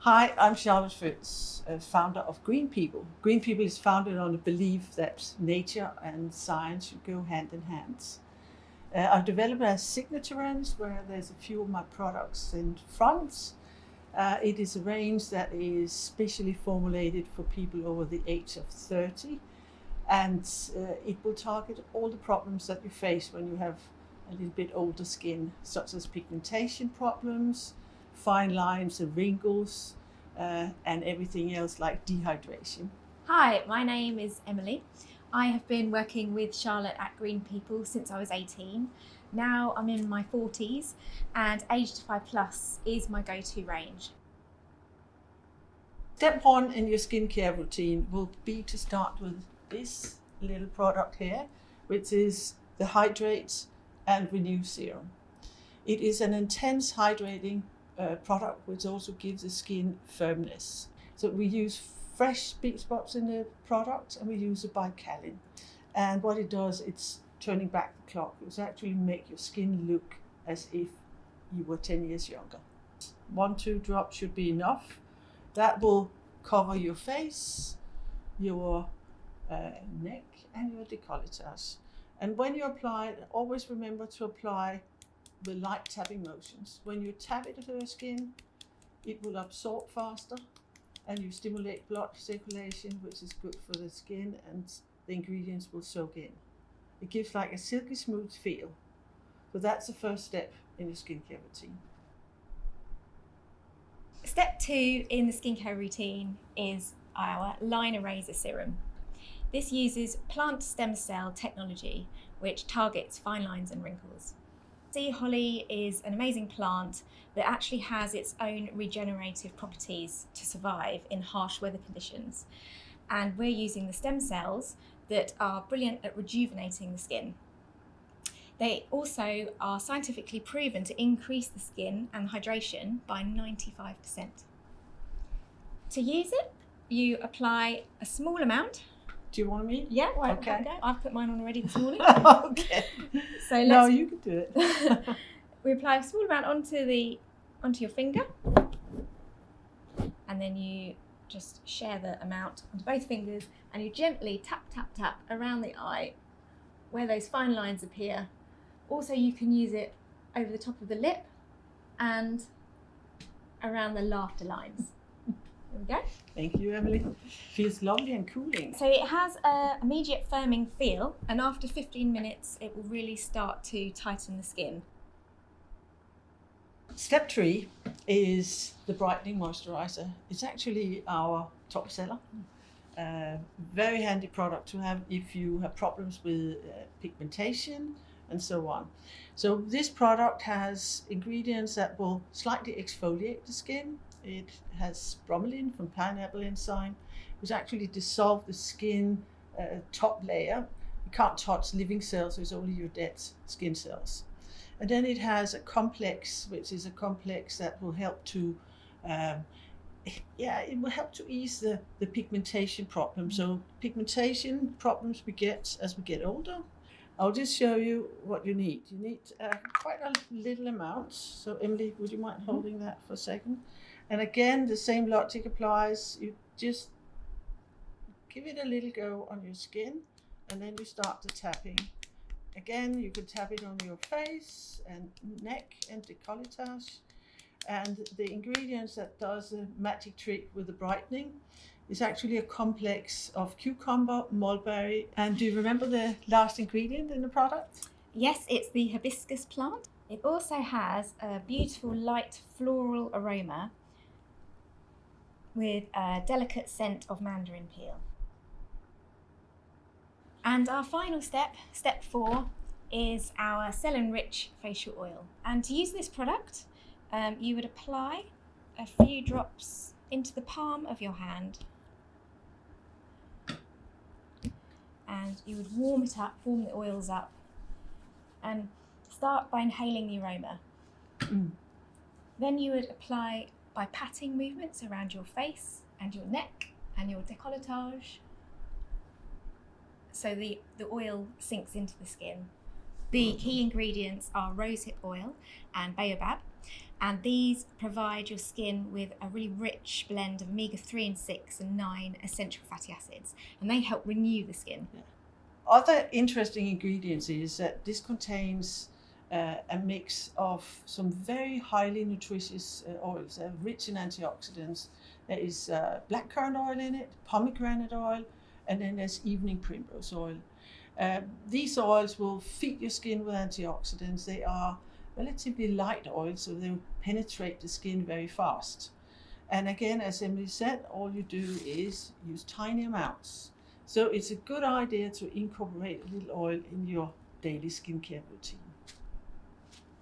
Hi, I'm Charlotte Vøhtz, founder of Green People. Green People is founded on the belief that nature and science should go hand in hand. I've developed a signature range where there's a few of my products in front. It is a range that is specially formulated for people over the age of 30, and it will target all the problems that you face when you have a little bit older skin, such as pigmentation problems, fine lines and wrinkles, and everything else like dehydration. Hi, my name is Emily. I have been working with Charlotte at Green People since I was 18. Now I'm in my 40s and Age Defy Plus is my go-to range. Step one in your skincare routine will be to start with this little product here, which is the Hydrate and Renew Serum. It is an intense hydrating product which also gives the skin firmness. So we use fresh peach spots in the product and we use a bicalin. And what it does, it's turning back the clock. It's actually make your skin look as if you were 10 years younger. 1-2 drops should be enough. That will cover your face, your neck and your décolletage. And when you apply it, always remember to apply with light tapping motions. When you tap it to your skin, it will absorb faster and you stimulate blood circulation, which is good for the skin, and the ingredients will soak in. It gives like a silky smooth feel. So that's the first step in your skincare routine. Step 2 in the skincare routine is our line eraser serum. This uses plant stem cell technology, which targets fine lines and wrinkles. Sea holly is an amazing plant that actually has its own regenerative properties to survive in harsh weather conditions. And we're using the stem cells that are brilliant at rejuvenating the skin. They also are scientifically proven to increase the skin and hydration by 95%. To use it, you apply a small amount. Do you want me? Yeah, right, okay. I've put mine on already this morning. Okay. So no, you can do it. We apply a small amount onto your finger, and then you just share the amount onto both fingers, and you gently tap, tap, tap around the eye where those fine lines appear. Also, you can use it over the top of the lip and around the laughter lines. There we go. Thank you, Emily. Feels lovely and cooling. So it has an immediate firming feel, and after 15 minutes, it will really start to tighten the skin. Step 3 is the brightening moisturizer. It's actually our top seller. Very handy product to have if you have problems with pigmentation and so on. So this product has ingredients that will slightly exfoliate the skin. It has bromelain from pineapple enzyme, which actually dissolve the skin top layer. You can't touch living cells, so it's only your dead skin cells. And then it has a complex, which is a complex that will help to, it will help to ease the pigmentation problem. So pigmentation problems we get as we get older. I'll just show you what you need. You need quite a little amount. So Emily, would you mind holding that for a second? And again, the same logic applies. You just give it a little go on your skin, and then you start the tapping. Again, you can tap it on your face and neck and décolletage. And the ingredients that does the magic trick with the brightening is actually a complex of cucumber, mulberry. And do you remember the last ingredient in the product? Yes, it's the hibiscus plant. It also has a beautiful light floral aroma with a delicate scent of mandarin peel. And our final step, step 4, is our ENRICH facial oil. And to use this product, you would apply a few drops into the palm of your hand, and you would warm it up, warm the oils up, and start by inhaling the aroma. Then you would apply by patting movements around your face and your neck and your décolletage, so the oil sinks into the skin. The key ingredients are rosehip oil and baobab, And these provide your skin with a really rich blend of omega-3 and 6 and 9 essential fatty acids, and they help renew the skin. Yeah. Other interesting ingredients is that this contains a mix of some very highly nutritious oils, rich in antioxidants. There is blackcurrant oil in it, pomegranate oil, and then there's evening primrose oil. These oils will feed your skin with antioxidants. They are relatively light oils, so they penetrate the skin very fast. And again, as Emily said, all you do is use tiny amounts. So it's a good idea to incorporate a little oil in your daily skincare routine.